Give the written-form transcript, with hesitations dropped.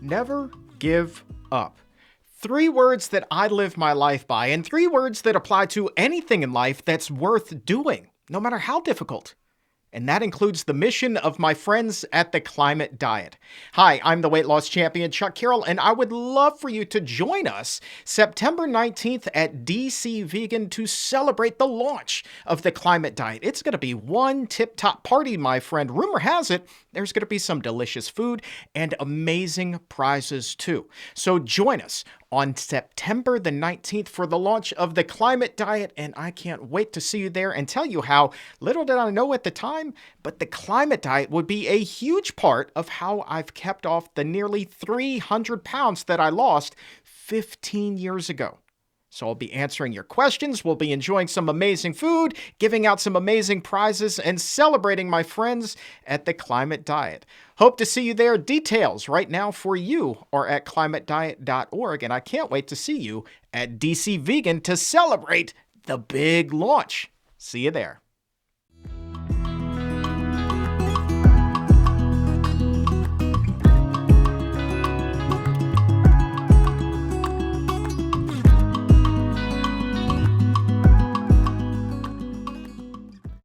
Never give up. 3 words that I live my life by, and 3 words that apply to anything in life that's worth doing, no matter how difficult. And that includes the mission of my friends at the Climate Diet. Hi, I'm the weight loss champion, Chuck Carroll, and I would love for you to join us September 19th at DC Vegan to celebrate the launch of the Climate Diet. It's going to be one tip-top party, my friend. Rumor has it, there's going to be some delicious food and amazing prizes too. So join us on September the 19th for the launch of the Climate Diet, and I can't wait to see you there and tell you how, little did I know at the time, but the Climate Diet would be a huge part of how I've kept off the nearly 300 pounds that I lost 15 years ago. So I'll be answering your questions, we'll be enjoying some amazing food, giving out some amazing prizes, and celebrating my friends at the Climate Diet. Hope to see you there. Details right now for you are at climatediet.org, and I can't wait to see you at DC Vegan to celebrate the big launch. See you there.